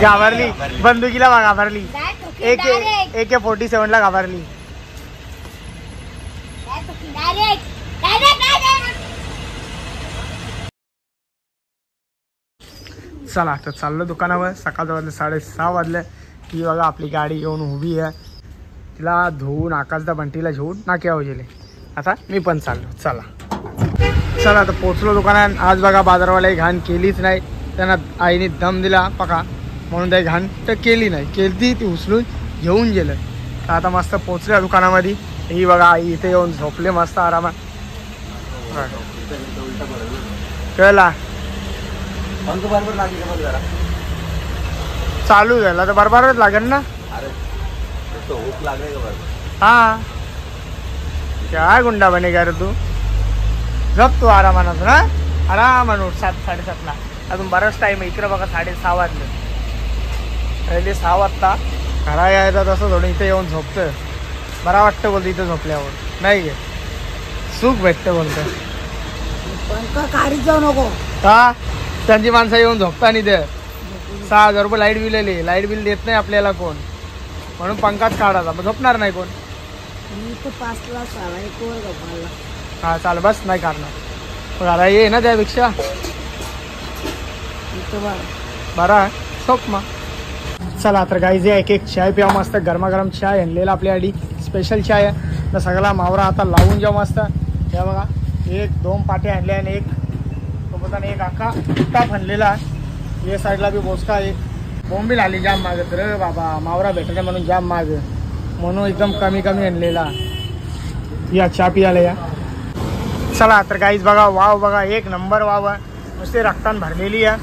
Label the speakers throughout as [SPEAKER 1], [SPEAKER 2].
[SPEAKER 1] घाबरली, बंदुकीला घाबरली, AK-47 ला घाबरली. चला तर चाललो दुकानावर. सकाळचं वाजले 6:30 वाजले. ही बघा आपली गाडी येऊन उभी आहे. तिला धुवून आकाशदा बंटीला घेऊन नाक्यावर गेले. आता मी पण चाललो. चला आता पोचलो दुकानात. आज बघा बाजारवाल्याही घाण केलीच नाही. त्यांना आईने दम दिला पका म्हणून काही घाण तर केली नाही. केली ती उचलून घेऊन गेलं. तर आता मस्त पोचल्या दुकानामध्ये. ही बघा आई इथे येऊन झोपले मस्त आरामात. कळला चालू झाला तर बरोबरच लागेल ना. हा काय गुंडा बनेगा रे तू. झोप तू आरामानं ना. आरामानं 7-7:30ला. अजून बराच टाईम आहे. इकडे बघा 6:30 वाजले. पहिले 6 वाजता घरा यायचा तसं थोडं इथे येऊन झोपतं. बरा वाटतं बोलतं इथं झोपल्यावर. नाही गे सुख भेटतं बोलतं.
[SPEAKER 2] जाऊ नको
[SPEAKER 1] हा त्यांची माणसं येऊन झोपता नाही ते. 6,000 रुपये लाईट बिल आले. लाईट बिल देत नाही आपल्याला कोण म्हणून पंखाच काढायचा. मग झोपणार नाही कोण. हा चाल बस नाही काढणार. घरा ये ना त्यापेक्षा बरा झोप मग. चला तर गाईज एक चाय प्या मस्त. गरमागरम चाय आणलेला आपल्यासाठी स्पेशल चाय आहे. तर सगळा मावरा आता लावून जाऊ मस्त. या बघा 1-2 पाटे आणले आणि एक आखा टाप आणलेला. या साईडला बी बोसका एक बोंबील आली जाम मागत रे बाबा. मावरा भेटत म्हणून जाम माग म्हणून एकदम कमी आणलेला. या चहा पियाला या. चला तर गाईज बघा वाव बघा एक नंबर वाव आहे. नुसते रक्तान भरलेली आहे.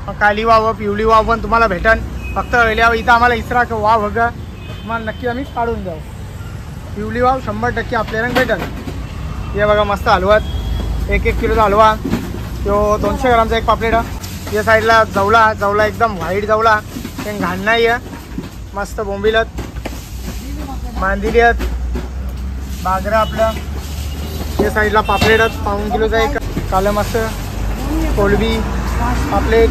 [SPEAKER 1] मग काली वाव पिवळी वाव पण तुम्हाला भेटन. फक्त इथं आम्हाला इसरा वाव बघा तुम्हाला नक्की आम्ही काढून द्यावं. पिवळी वाव 100% आपल्याला भेटल. हे बघा मस्त हलवा. 1 किलोचा हलवा. तो 200 ग्रामचा एक पापलेट. या साईडला जवला एकदम व्हाईट जवला. ते घाण नाही आहे. मस्त बोंबिलत मांदिली आहेत. बाजरा आपलं. या साईडला पापलेटच 1 किलोचा एक. कालं मस्त कोलबी पापलेट.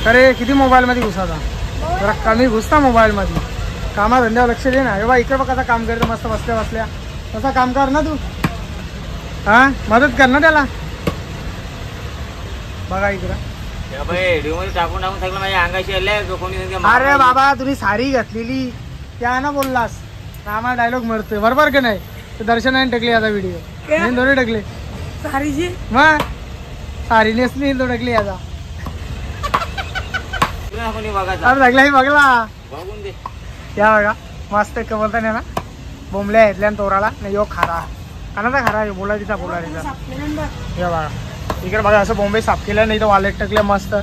[SPEAKER 1] अरे किती मोबाईलमध्ये घुसाचा. जरा कमी घुसता मोबाईलमध्ये. कामाधंद्यावर लक्ष दे ना. हे बा इकडे बघ कसा काम करतो मस्त बसल्या तसा काम कर ना तू. हा मदत कर ना त्याला. बघा इकडं
[SPEAKER 3] टाकून सगळं माझ्या अंगाशी
[SPEAKER 1] अरे बाबा तुम्ही साडी घातलेली त्या ना बोललास. आम्हाला डायलॉग मरतोय बरोबर का नाही. तर दर्शनाने टाकले आता व्हिडिओ दोन्ही टाकले.
[SPEAKER 2] सारीची
[SPEAKER 1] मग सारी नेसली तो टाकली आता. बघला या बघा मस्त बोलता ना. बोंबल्या घेतल्या तोराला नाही यो खारा कानाचा खारा बोला तिचा या बघा. इकडे बघा असं बोंबे साफ केलं नाही तर वालेट टाकल्या मस्त.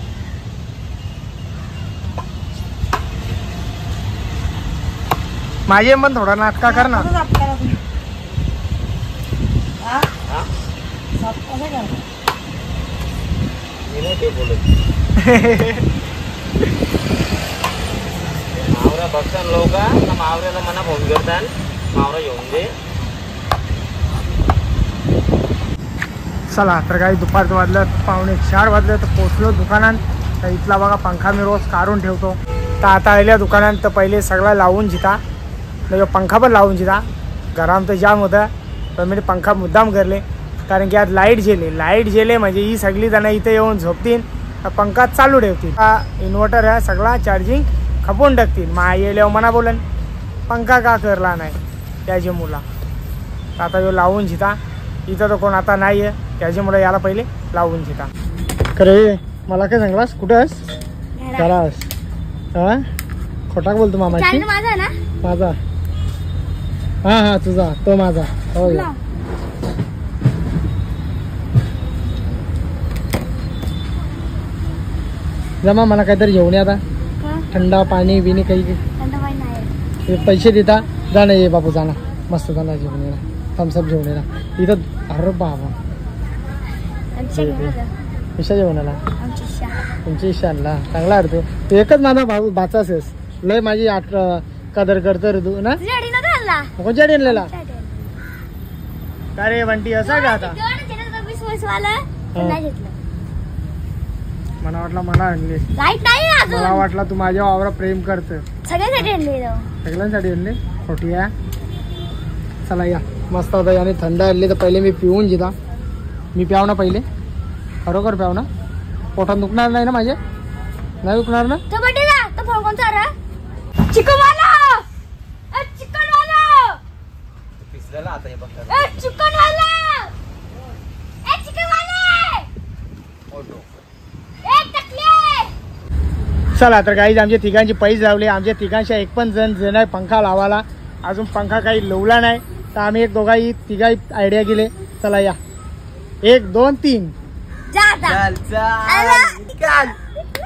[SPEAKER 1] माझी पण थोडा नाटका कर ना.
[SPEAKER 3] मावरा बघतान लोक मावऱ्याला मना फोन करतान मावरा येऊन दे.
[SPEAKER 1] चला तर काही दुपारचं वाजलं 3:45 वाजलं तर पोचलो दुकानात. तर इथला बघा पंखा मी रोज काढून ठेवतो. तर आता आल्या दुकानात तर पहिले सगळा लावून जिता. तर पंखा पण लावून जिता. घराम तर जाम होता पण मी पंखा मुद्दाम करले कारण की आज लाईट गेले म्हणजे ही सगळी जण इथे येऊन झोपतील. पंखा चालू ठेवतील. इन्व्हर्टर आहे सगळा चार्जिंग खपवून टाकतील. मा येल्यावर मना बोलन पंखा का करला नाही त्याची मुला. आता जो लावून जिता. इथं तर कोण आता नाही आहे त्याची मुलं याला पहिले लावून जिता. खरे मला काय सांगलास कुठं आहेस घरास. हा खोटा बोलतो मामाची. माझा हा तुझा तो माझा. हो जमा मला काहीतरी घेऊन आता. थंडा पाणी बिणी काही पैसे देता जा ना. ये बाबू जाणार मस्त जाणार जेवण येणार. थम्सअप जेवण येणार इथं. अरे बाबा कशा जेवणाला तुमची इच्छा आणला चांगला अर्थ. तू एकच माझा भाऊ बाचास आहेस. लय माझी कदर करतो रे तू ना.
[SPEAKER 2] आणला
[SPEAKER 1] कोणच्या आणलेला
[SPEAKER 2] आमच्या इथे.
[SPEAKER 1] का रे बंटी असा का आता
[SPEAKER 2] दोन घेतलं 20 वाला पण नाही घेतलं.
[SPEAKER 1] मला वाटलं मला आणले
[SPEAKER 2] लाईट नाही ना
[SPEAKER 1] मला
[SPEAKER 2] अजून.
[SPEAKER 1] वाटलं तू माझ्या वावरा प्रेम करत
[SPEAKER 2] सगळ्यासाठी आणले
[SPEAKER 1] सगळ्यांसाठी आणले खोटी आहे. चला या मस्त होता याने थंड आणली तर पहिले मी पिऊन घेता. मी प्याव ना पहिले खरोखर प्याव ना पोटात दुखणार नाही ना माझे नाही दुखणार ना.
[SPEAKER 2] तो बड्डे ना तो फोन कोणचा रे चिकन वाला चिकन वाला
[SPEAKER 3] पिसलेला आता हे बघ
[SPEAKER 2] चिकन वाला चिकन वाले
[SPEAKER 3] फोटो.
[SPEAKER 2] टकले.
[SPEAKER 1] चला तर काही आमच्या तिघांची पैसे लावले. आमच्या तिघांच्या एक पण जण आहे पंखा लावायला अजून पंखा काही लावला नाही तर आम्ही एक दोघाही तिघाही आयडिया केले. चला या 1 2 3
[SPEAKER 2] जा आता.
[SPEAKER 3] चल चल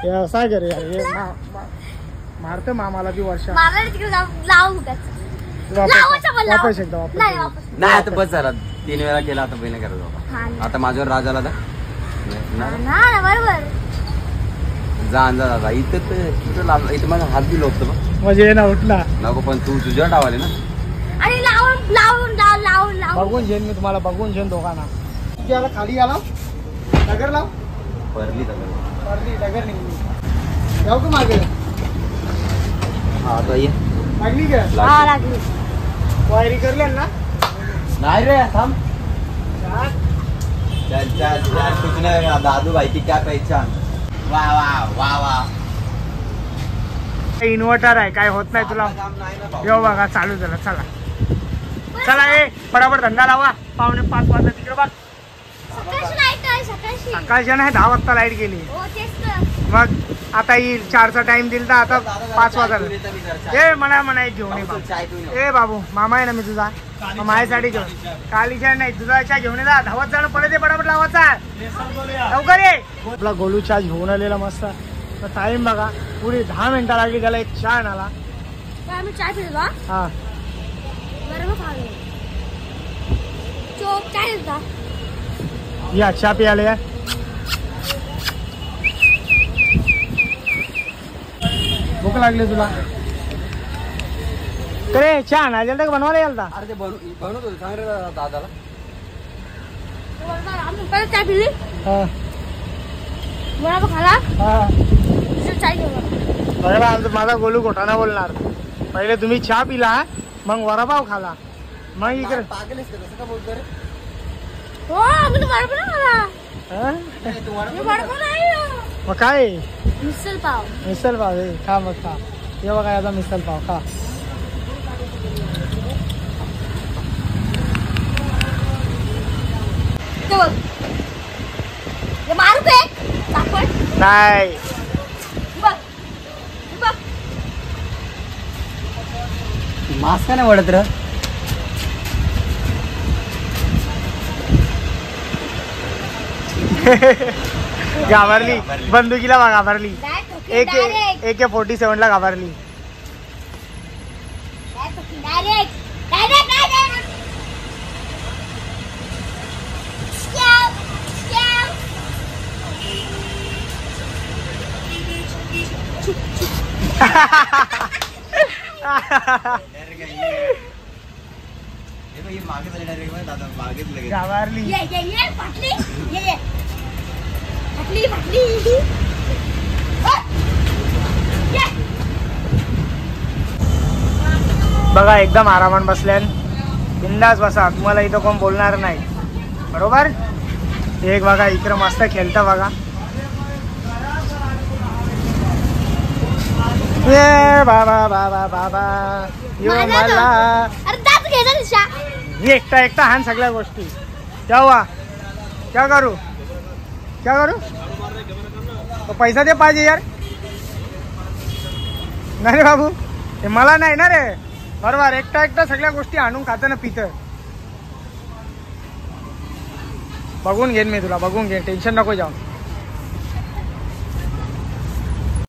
[SPEAKER 1] हे असा करे हे मारते मामाला बी वर्षा
[SPEAKER 2] मला तिकडे लावू उगाच. लावायचं मला लाव.
[SPEAKER 1] वापस एकदा
[SPEAKER 2] नाही
[SPEAKER 1] वापस
[SPEAKER 2] वापस
[SPEAKER 3] नाही आता बस झाला 3 वेळा केला आता पहिले करत बाबा.
[SPEAKER 2] हा ना.
[SPEAKER 3] आता माझ्यावर राज आला
[SPEAKER 2] ना बरोबर.
[SPEAKER 3] जा दादा इथं इथं माझा हात दिला होतं बघ
[SPEAKER 1] म्हणजे ना उठला
[SPEAKER 3] नको पण तू तुझ्या डावाले ना
[SPEAKER 2] आणि लावून लावून लावून लावून लावून
[SPEAKER 1] बघून घेईन मी तुम्हाला बघून घेईन दोघांना. याला खाली आला डगर लाव
[SPEAKER 3] परली दादा
[SPEAKER 1] वरती डगर निघली जाऊ का मागे
[SPEAKER 3] हा आता ये
[SPEAKER 1] लागली का
[SPEAKER 2] हा लागली.
[SPEAKER 1] वायरी करले ना
[SPEAKER 3] नाही रे थांब चल चल चल कुछ नहीं दादू भाई की क्या पहचान वाह वाह वाह वाह
[SPEAKER 1] इन्व्हर्टर आहे काय होत नाही तुला.
[SPEAKER 3] काम नाही ना भाऊ.
[SPEAKER 1] येऊ बघा चालू झालं. चला चला ए बरोबर धंदा लावा. 4:45 वाजता तिकडे बघ
[SPEAKER 2] सकाळची लाईट आहे सकाळची.
[SPEAKER 1] सकाळच्या नाही 10 वाजता लाईट गेली.
[SPEAKER 2] हो तेच तर.
[SPEAKER 1] मग आता येईल 4चा टाइम दिल तर आता 5 वाजता ए म्हणा एक घेऊन ये बाबू.
[SPEAKER 3] चाय पिऊन ये.
[SPEAKER 1] ए बाबू मामा आहे ना मी तुझा मग माझ्यासाठी घेऊन कालीच्या नाही तुझा चहा घेऊन येला. धावत जाणं पडे ते पटापट लावायचा लवकर ये. आपला गोलू चहा घेऊन आलेला मस्त. टाइम बघा पुरी 10 मिनिटं लागली त्याला एक चहा आणाला.
[SPEAKER 2] आम्ही चाय पिलो हा.
[SPEAKER 1] हा
[SPEAKER 2] बरोबर खाल्लं. चोप काय होता.
[SPEAKER 1] या चहा पियाले या. भूक लागली तुला करे चहा आणायला का बनवायला यालता.
[SPEAKER 3] अरे ते बनवतो सांग रे दादाला
[SPEAKER 2] आम्ही पहिले चाय पिली
[SPEAKER 1] हा
[SPEAKER 2] बरोबर खाला.
[SPEAKER 1] हा
[SPEAKER 2] दुसरी चाय घेऊन
[SPEAKER 1] बघा माझा गोलू घोटाना बोलणार. पहिले तुम्ही चहा पिला मग वडापाव खाला मग इकडे
[SPEAKER 3] पागल आहेस का कसं का बोलतो रे
[SPEAKER 2] हो आम्ही बरोबर ना मला.
[SPEAKER 1] हा?
[SPEAKER 2] मी बरोबर नाही
[SPEAKER 1] मग काय
[SPEAKER 2] मिसल पाव.
[SPEAKER 1] मिसल पाव आहे खा मग खा. हे बघा याचा मिसल पाव खा.
[SPEAKER 2] ते बघ हे मारू पे दाखवण
[SPEAKER 1] नाही
[SPEAKER 2] बघ बघ
[SPEAKER 3] मास्क का नाही वडत रे
[SPEAKER 1] घाबरली बंदुकीला बघ घाबरली.
[SPEAKER 2] डायरेक्ट
[SPEAKER 1] AK-47 ला घाबरली.
[SPEAKER 2] Direct direct direct scam scam.
[SPEAKER 3] मागे दादा मागेच लगेच
[SPEAKER 1] घाबरली.
[SPEAKER 2] ये फाटली ये फाटली फाटली.
[SPEAKER 1] बघा एकदम आरामात बसल्यान बिंदास बसा. तुम्हाला इथं कोण बोलणार नाही बरोबर. एक बघा इकडं मस्त खेळतं बघा. ये बाबा बाबा बाबा यो मला
[SPEAKER 2] अरे दात घे ना दिशा.
[SPEAKER 1] मी एकटा हान सगळ्या गोष्टी. क्या हुआ क्या करू तो पैसा दे पाहिजे यार. नाही रे बाबू हे मला नाही ना रे बरोबर. एकटा सगळ्या गोष्टी आणून खातं ना पितं. बघून घेईन मी तुला बघून घेईन टेन्शन नको जाऊ.